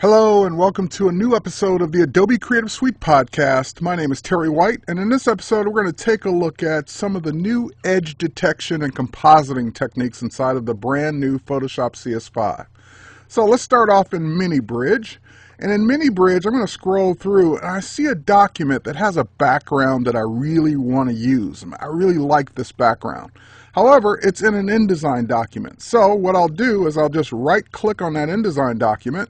Hello and welcome to a new episode of the Adobe Creative Suite podcast. My name is Terry White, and in this episode we're going to take a look at some of the new edge detection and compositing techniques inside of the brand new Photoshop CS5. So let's start off in Mini Bridge. And in Mini Bridge, I'm going to scroll through and I see a document that has a background that I really want to use. I really like this background. However, it's in an InDesign document. So what I'll do is I'll just right click on that InDesign document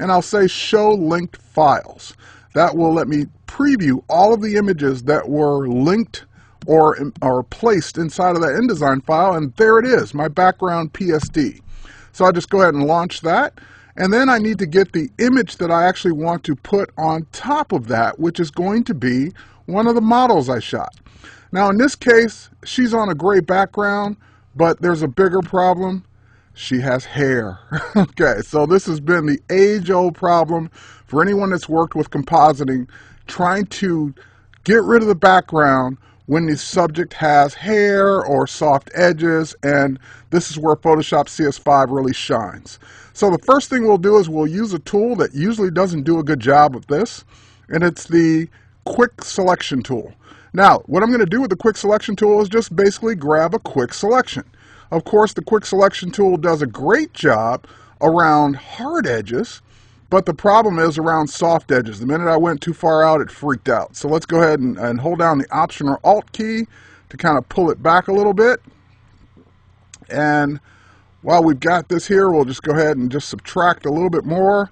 and I'll say show linked files. That will let me preview all of the images that were linked or placed inside of that InDesign file, and there it is, my background PSD. So I'll just go ahead and launch that, and then I need to get the image that I actually want to put on top of that, which is going to be one of the models I shot. Now in this case, she's on a gray background, but there's a bigger problem. She has hair. Okay, so this has been the age-old problem for anyone that's worked with compositing, trying to get rid of the background when the subject has hair or soft edges, and this is where Photoshop CS5 really shines. So the first thing we'll do is we'll use a tool that usually doesn't do a good job of this, and it's the Quick Selection tool. Now, what I'm going to do with the Quick Selection tool is just basically grab a quick selection. Of course, the Quick Selection tool does a great job around hard edges, but the problem is around soft edges. The minute I went too far out, it freaked out. So let's go ahead and hold down the Option or Alt key to kind of pull it back a little bit. And while we've got this here, we'll just go ahead and just subtract a little bit more.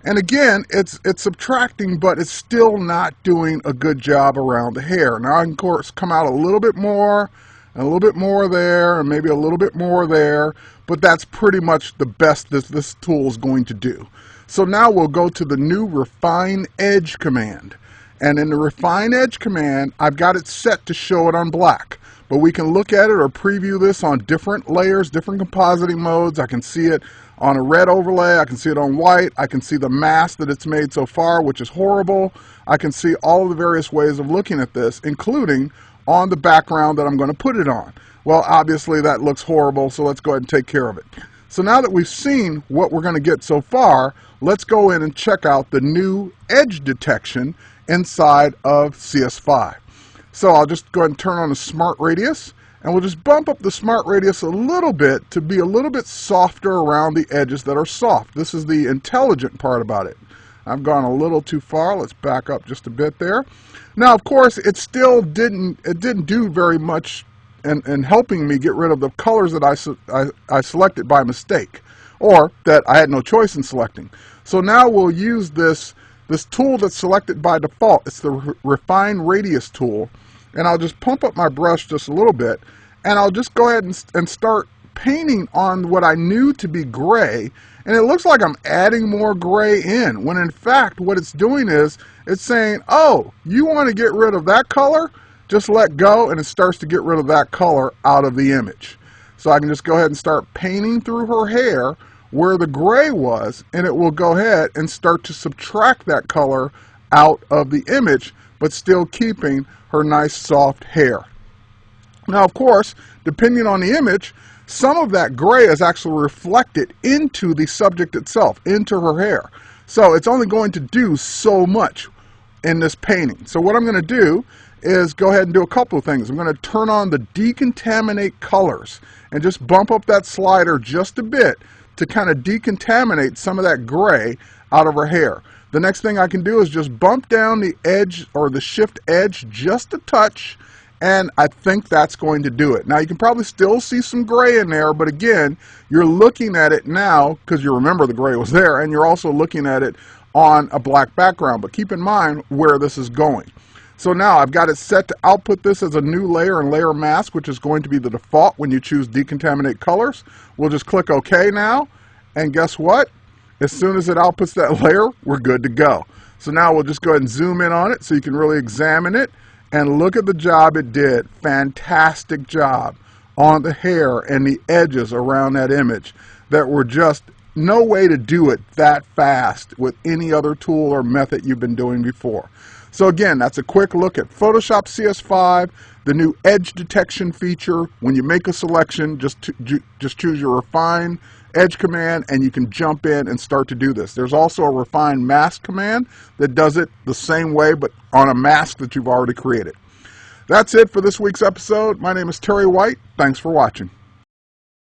And again, it's subtracting, but it's still not doing a good job around the hair. Now I can, of course, come out a little bit more, and a little bit more there, and maybe a little bit more there, but that's pretty much the best this tool is going to do. So now we'll go to the new Refine Edge command. And in the Refine Edge command, I've got it set to show it on black. But we can look at it or preview this on different layers, different compositing modes. I can see it on a red overlay, I can see it on white, I can see the mask that it's made so far, which is horrible. I can see all of the various ways of looking at this, including on the background that I'm going to put it on. Well, obviously that looks horrible, so let's go ahead and take care of it. So now that we've seen what we're going to get so far, let's go in and check out the new edge detection inside of CS5. So I'll just go ahead and turn on the Smart Radius, and we'll just bump up the Smart Radius a little bit to be a little bit softer around the edges that are soft. This is the intelligent part about it. I've gone a little too far. Let's back up just a bit there. Now, of course, it still didn't do very much in helping me get rid of the colors that I selected by mistake, or that I had no choice in selecting. So now we'll use this tool that's selected by default. It's the Refine Radius tool, and I'll just pump up my brush just a little bit, and I'll just go ahead and start painting on what I knew to be gray, and it looks like I'm adding more gray in, when in fact what it's doing is it's saying, oh, you want to get rid of that color? Just let go, and it starts to get rid of that color out of the image. So I can just go ahead and start painting through her hair where the gray was, and it will go ahead and start to subtract that color out of the image, but still keeping her nice soft hair. Now, of course, depending on the image, some of that gray is actually reflected into the subject itself, into her hair. So it's only going to do so much in this painting. So what I'm going to do is go ahead and do a couple of things. I'm going to turn on the Decontaminate Colors and just bump up that slider just a bit to kind of decontaminate some of that gray out of her hair. The next thing I can do is just bump down the edge or the shift edge just a touch, and I think that's going to do it. Now you can probably still see some gray in there, but again, you're looking at it now because you remember the gray was there, and you're also looking at it on a black background. But keep in mind where this is going. So now I've got it set to output this as a new layer and layer mask, which is going to be the default when you choose Decontaminate Colors. We'll just click OK now, and guess what? As soon as it outputs that layer, we're good to go. So now we'll just go ahead and zoom in on it so you can really examine it, and look at the job it did. Fantastic job on the hair and the edges around that image that were just no way to do it that fast with any other tool or method you've been doing before. So again, that's a quick look at Photoshop CS5, the new edge detection feature. When you make a selection, just choose your Refine edge command and you can jump in and start to do this. There's also a refine mask command that does it the same way but on a mask that you've already created. That's it for this week's episode. My name is Terry White. Thanks for watching.